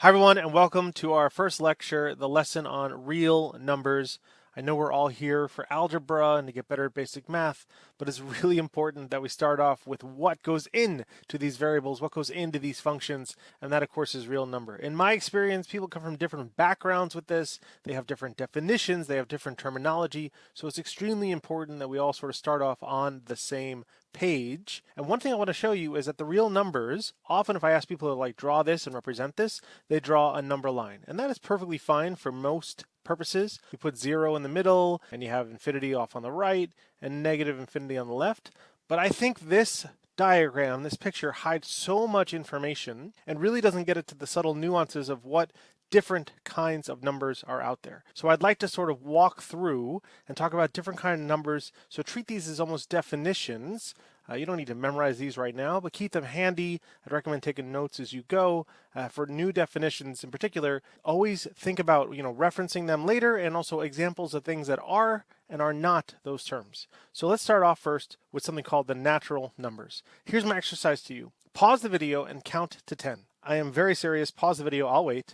Hi everyone, and welcome to our first lecture, the lesson on real numbers. I know we're all here for algebra and to get better at basic math, but it's really important that we start off with what goes into these variables, what goes into these functions, and that of course is real number. In my experience, people come from different backgrounds with this. They have different definitions, they have different terminology, so it's extremely important that we all sort of start off on the same page. And one thing I want to show you is that the real numbers, often if I ask people to like draw this and represent this, they draw a number line. And that is perfectly fine for most purposes. You put 0 in the middle, and you have infinity off on the right, and negative infinity on the left. But I think this diagram, this picture, hides so much information and really doesn't get into the subtle nuances of what different kinds of numbers are out there. So I'd like to sort of walk through and talk about different kinds of numbers. So treat these as almost definitions. You don't need to memorize these right now, but keep them handy. I'd recommend taking notes as you go. For new definitions in particular, always think about referencing them later and also examples of things that are and are not those terms. So let's start off first with something called the natural numbers. Here's my exercise to you. Pause the video and count to 10. I am very serious. Pause the video. I'll wait.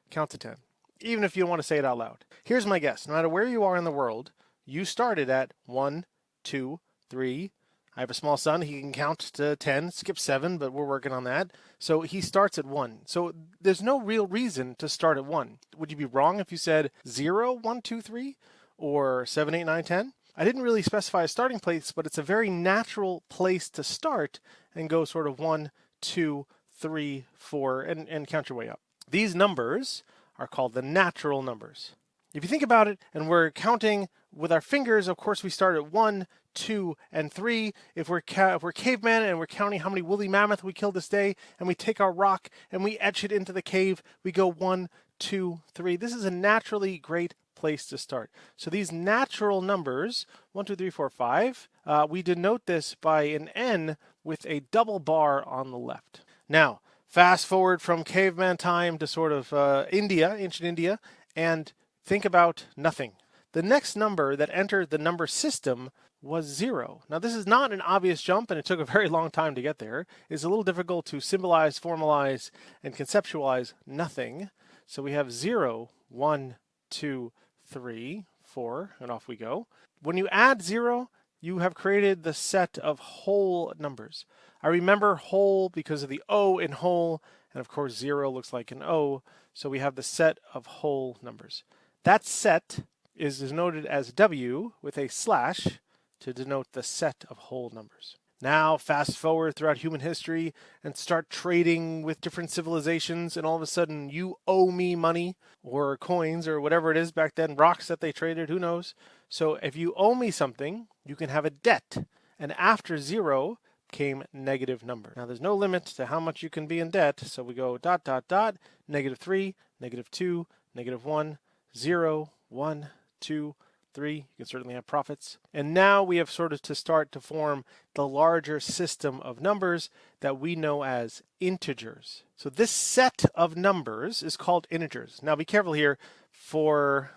Count to 10. Even if you don't want to say it out loud. Here's my guess. No matter where you are in the world, you started at 1, 2, 3. I have a small son. He can count to 10, skip 7, but we're working on that. So he starts at 1. So there's no real reason to start at 1. Would you be wrong if you said 0, 1, 2, 3, or 7, 8, 9, 10? I didn't really specify a starting place, but it's a very natural place to start and go sort of 1, 2, 3, 4, and count your way up. These numbers are called the natural numbers. If you think about it, and we're counting with our fingers, of course we start at 1, 2, and 3. If we're cavemen and we're counting how many woolly mammoth we killed this day, and we take our rock and we etch it into the cave, we go 1, 2, 3. This is a naturally great place to start. So these natural numbers, 1, 2, 3, 4, 5, we denote this by an N with a double bar on the left. Now, fast forward from caveman time to sort of ancient India, and think about nothing. The next number that entered the number system was 0. Now this is not an obvious jump, and it took a very long time to get there. It's a little difficult to symbolize, formalize, and conceptualize nothing. So we have 0, 1, 2, 3, 4, and off we go. When you add 0, you have created the set of whole numbers. I remember whole because of the O in whole, and of course 0 looks like an O, so we have the set of whole numbers. That set is denoted as W with a slash to denote the set of whole numbers. Now fast forward throughout human history and start trading with different civilizations, and all of a sudden you owe me money or coins or whatever it is back then, rocks that they traded, who knows. So if you owe me something, you can have a debt, and after 0 came negative number. Now there's no limit to how much you can be in debt, so we go ... -3, -2, -1, 0, 1, 2, 3. You can certainly have profits. And now we have sort of to start to form the larger system of numbers that we know as integers. So this set of numbers is called integers. Now be careful here. For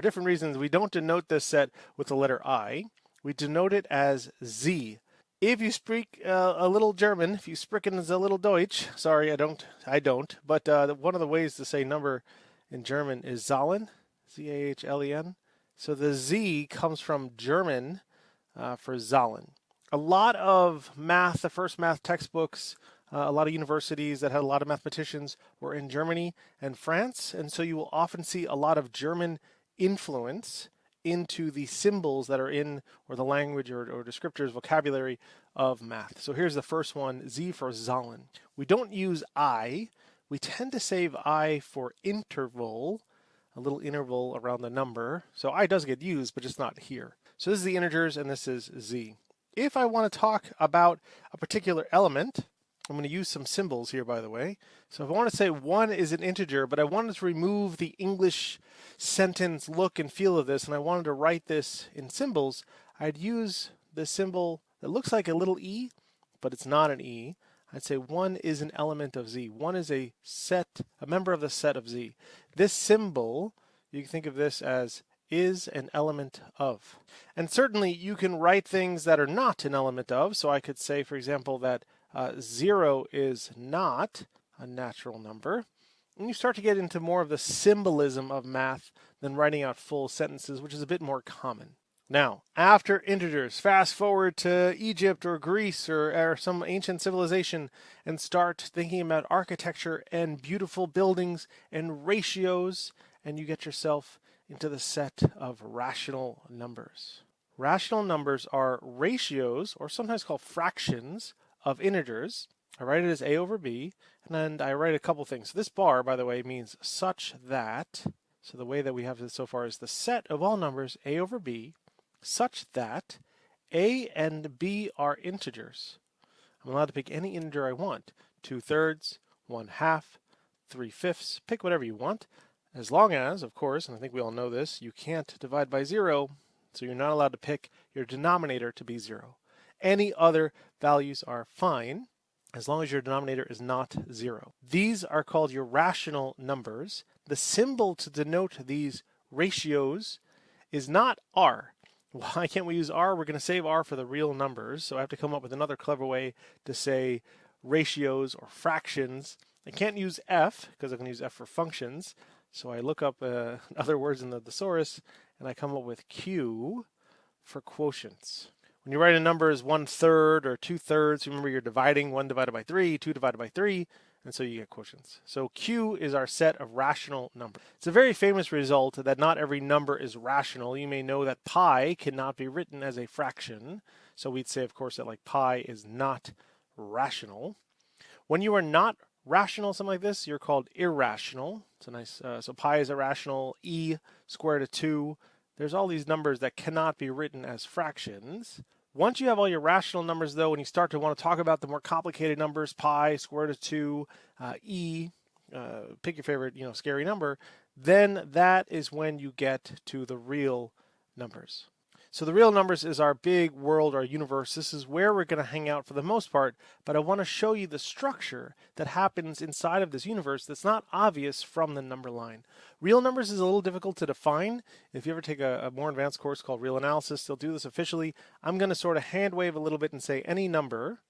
different reasons, we don't denote this set with the letter I. We denote it as Z. If you speak a little German, if you sprechen a little Deutsch, sorry, I don't, but one of the ways to say number in German is Zahlen, Z-A-H-L-E-N. So the Z comes from German for Zahlen. A lot of math, the first math textbooks, a lot of universities that had a lot of mathematicians were in Germany and France, and so you will often see a lot of German influence into the symbols that are in, or the language or descriptors, vocabulary of math. So here's the first one, Z for Zahlen. We don't use I. We tend to save I for interval, a little interval around the number. So I does get used, but just not here. So this is the integers, and this is Z. If I want to talk about a particular element, I'm going to use some symbols here, by the way. So if I want to say 1 is an integer, but I wanted to remove the English sentence look and feel of this, and I wanted to write this in symbols, I'd use the symbol that looks like a little e, but it's not an e. I'd say 1 is an element of Z. 1 is a member of the set of Z. This symbol, you can think of this as is an element of. And certainly you can write things that are not an element of. So I could say, for example, that 0 is not a natural number. And you start to get into more of the symbolism of math than writing out full sentences, which is a bit more common. Now, after integers, fast forward to Egypt or Greece or some ancient civilization and start thinking about architecture and beautiful buildings and ratios, and you get yourself into the set of rational numbers. Rational numbers are ratios, or sometimes called fractions, of integers. I write it as a over b, and then I write a couple things. This bar, by the way, means such that, so the way that we have this so far is the set of all numbers a over b, such that a and b are integers. I'm allowed to pick any integer I want, 2/3, 1/2, 3/5, pick whatever you want, as long as, of course, and I think we all know this, you can't divide by 0, so you're not allowed to pick your denominator to be 0. Any other values are fine, as long as your denominator is not 0. These are called your rational numbers. The symbol to denote these ratios is not r. Why can't we use r? We're going to save r for the real numbers, so I have to come up with another clever way to say ratios or fractions. I can't use f, because I'm going to use f for functions, so I look up other words in the thesaurus, and I come up with q for quotients. When you write a number as 1/3 or 2/3, remember you're dividing 1 divided by 3, 2 divided by 3, and so you get quotients. So Q is our set of rational numbers. It's a very famous result that not every number is rational. You may know that pi cannot be written as a fraction. So we'd say, of course, that like pi is not rational. When you are not rational, something like this, you're called irrational. It's a nice, so pi is irrational, e square root of 2. There's all these numbers that cannot be written as fractions. Once you have all your rational numbers, though, when you start to want to talk about the more complicated numbers, pi, square root of 2, e, pick your favorite, scary number, then that is when you get to the real numbers. So the real numbers is our big world, our universe. This is where we're going to hang out for the most part, but I want to show you the structure that happens inside of this universe that's not obvious from the number line. Real numbers is a little difficult to define. If you ever take a more advanced course called Real Analysis, they'll do this officially. I'm going to sort of hand wave a little bit and say any number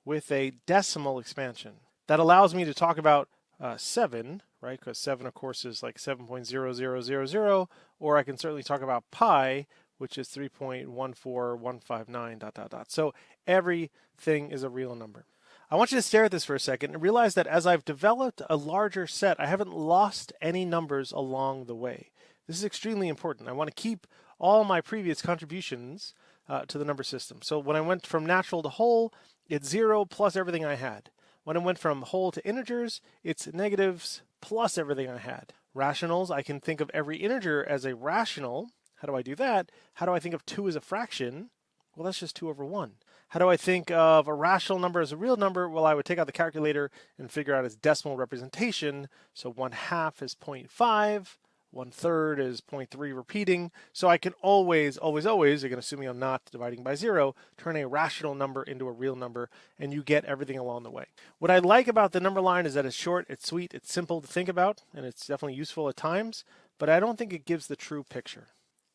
with a decimal expansion. That allows me to talk about 7, right? Because 7, of course, is like 7.0000, or I can certainly talk about pi, which is 3.14159, ... So everything is a real number. I want you to stare at this for a second and realize that as I've developed a larger set, I haven't lost any numbers along the way. This is extremely important. I want to keep all my previous contributions to the number system. So when I went from natural to whole, it's 0 plus everything I had. When I went from whole to integers, it's negatives plus everything I had. Rationals, I can think of every integer as a rational. How do I do that? How do I think of 2 as a fraction? Well, that's just 2 over 1. How do I think of a rational number as a real number? Well, I would take out the calculator and figure out its decimal representation. So 1/2 is 0.5, 1/3 is 0.3 repeating. So I can always, again, assuming I'm not dividing by 0, turn a rational number into a real number, and you get everything along the way. What I like about the number line is that it's short, it's sweet, it's simple to think about, and it's definitely useful at times, but I don't think it gives the true picture.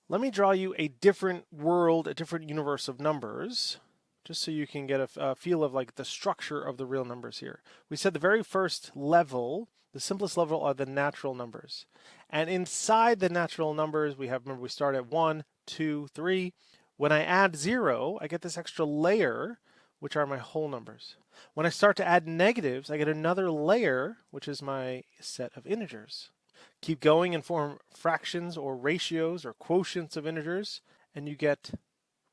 Let me draw you a different world, a different universe of numbers, just so you can get a feel of like the structure of the real numbers here. We said the very first level, the simplest level, are the natural numbers. And inside the natural numbers, remember we start at 1, 2, 3. When I add 0, I get this extra layer, which are my whole numbers. When I start to add negatives, I get another layer, which is my set of integers. Keep going and form fractions or ratios or quotients of integers, and you get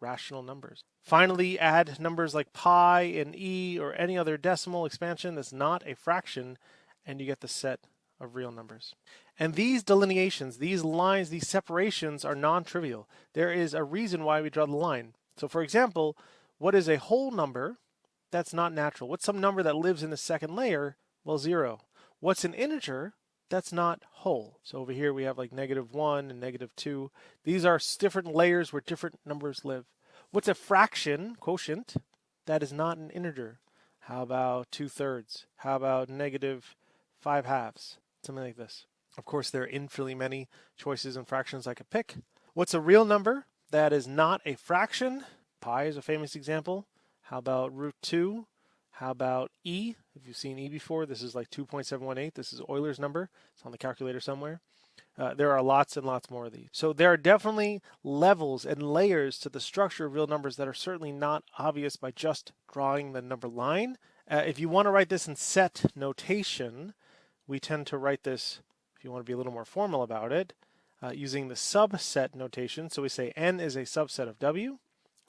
rational numbers. Finally, add numbers like pi and e or any other decimal expansion that's not a fraction, and you get the set of real numbers. And these delineations, these lines, these separations are non-trivial. There is a reason why we draw the line. So for example, what is a whole number? That's not natural. What's some number that lives in the second layer? Well, 0. What's an integer? That's not whole. So over here we have like -1 and -2. These are different layers where different numbers live. What's a fraction, quotient? That is not an integer. How about 2/3? How about -5/2? Something like this. Of course, there are infinitely many choices and fractions I could pick. What's a real number? That is not a fraction. Pi is a famous example. How about √2? How about E? If you've seen E before, this is like 2.718. This is Euler's number. It's on the calculator somewhere. There are lots and lots more of these. So there are definitely levels and layers to the structure of real numbers that are certainly not obvious by just drawing the number line. If you want to write this in set notation, we tend to write this, if you want to be a little more formal about it, using the subset notation. So we say n is a subset of w.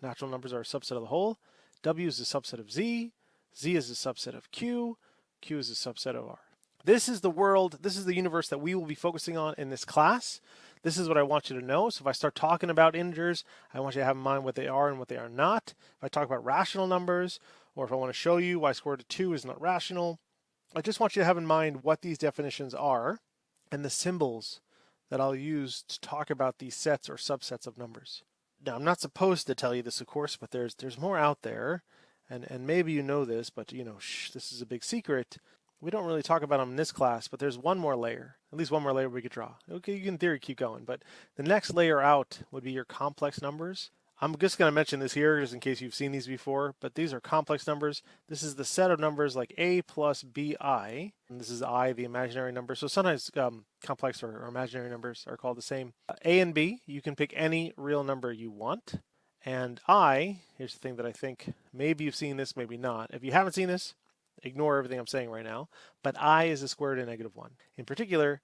Natural numbers are a subset of the whole. W is a subset of z. Z is a subset of q. Q is a subset of r. This is the world, this is the universe that we will be focusing on in this class. This is what I want you to know. So if I start talking about integers, I want you to have in mind what they are and what they are not. If I talk about rational numbers, or if I want to show you y squared of 2 is not rational, I just want you to have in mind what these definitions are and the symbols that I'll use to talk about these sets or subsets of numbers. Now, I'm not supposed to tell you this, of course, but there's more out there, and maybe you know this, but this is a big secret. We don't really talk about them in this class, but there's one more layer, at least one more layer we could draw. Okay, you can in theory keep going, but the next layer out would be your complex numbers. I'm just going to mention this here just in case you've seen these before, but these are complex numbers. This is the set of numbers like a plus bi, and this is I, the imaginary number. So sometimes complex or imaginary numbers are called the same. A and b, you can pick any real number you want. And I, here's the thing that I think maybe you've seen this, maybe not. If you haven't seen this, ignore everything I'm saying right now. But I is the square root of negative 1. In particular,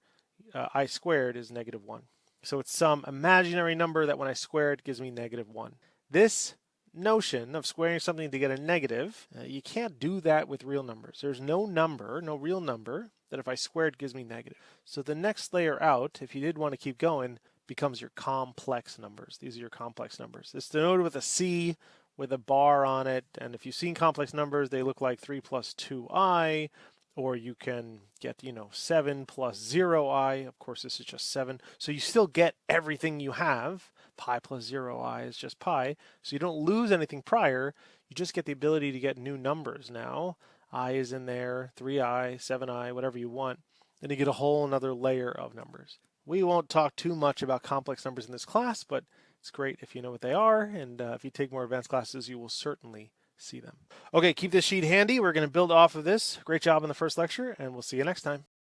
I squared is negative 1. So it's some imaginary number that when I square it gives me negative 1. This notion of squaring something to get a negative, you can't do that with real numbers. There's no number, no real number, that if I square it gives me negative. So the next layer out, if you did want to keep going, becomes your complex numbers. These are your complex numbers. It's denoted with a C with a bar on it, and if you've seen complex numbers, they look like 3 plus 2i, or you can get, 7 plus 0i. Of course, this is just 7. So you still get everything you have. Pi plus 0i is just pi. So you don't lose anything prior. You just get the ability to get new numbers now. I is in there, 3i, 7i, whatever you want. Then you get a whole another layer of numbers. We won't talk too much about complex numbers in this class, but it's great if you know what they are, and if you take more advanced classes, you will certainly see them. Okay, keep this sheet handy. We're going to build off of this. Great job in the first lecture, and we'll see you next time.